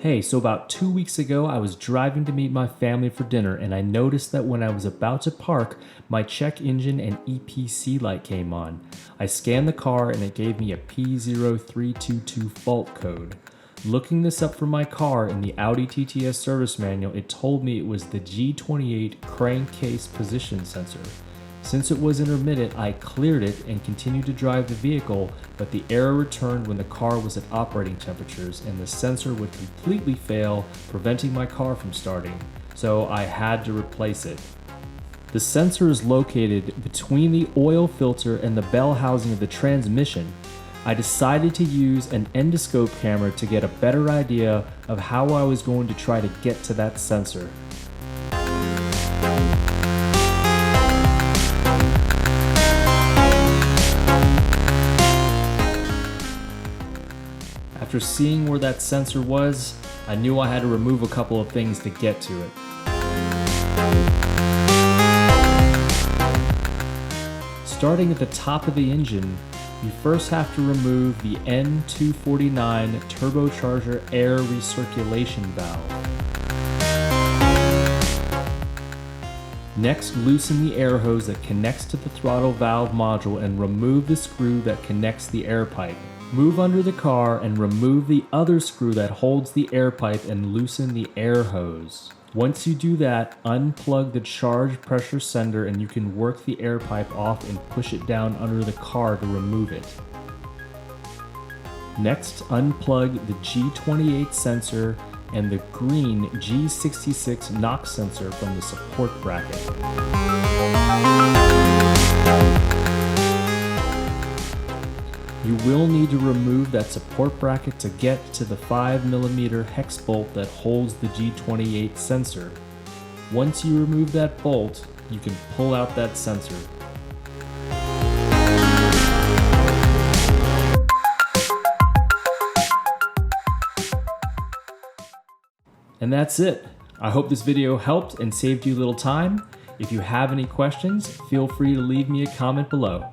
Hey, so about 2 weeks ago, I was driving to meet my family for dinner, and I noticed that when I was about to park, my check engine and EPC light came on. I scanned the car and it gave me a P0322 fault code. Looking this up for my car in the Audi TTS service manual, it told me it was the G28 crankcase position sensor. Since it was intermittent, I cleared it and continued to drive the vehicle, but the error returned when the car was at operating temperatures and the sensor would completely fail, preventing my car from starting, so I had to replace it. The sensor is located between the oil filter and the bell housing of the transmission. I decided to use an endoscope camera to get a better idea of how I was going to try to get to that sensor. After seeing where that sensor was, I knew I had to remove a couple of things to get to it. Starting at the top of the engine, you first have to remove the N249 turbocharger air recirculation valve. Next, loosen the air hose that connects to the throttle valve module and remove the screw that connects the air pipe. Move under the car and remove the other screw that holds the air pipe and loosen the air hose. Once you do that, unplug the charge pressure sender and you can work the air pipe off and push it down under the car to remove it. Next, unplug the G28 sensor and the green G66 NOx sensor from the support bracket. You will need to remove that support bracket to get to the 5mm hex bolt that holds the G28 sensor. Once you remove that bolt, you can pull out that sensor. And that's it. I hope this video helped and saved you a little time. If you have any questions, feel free to leave me a comment below.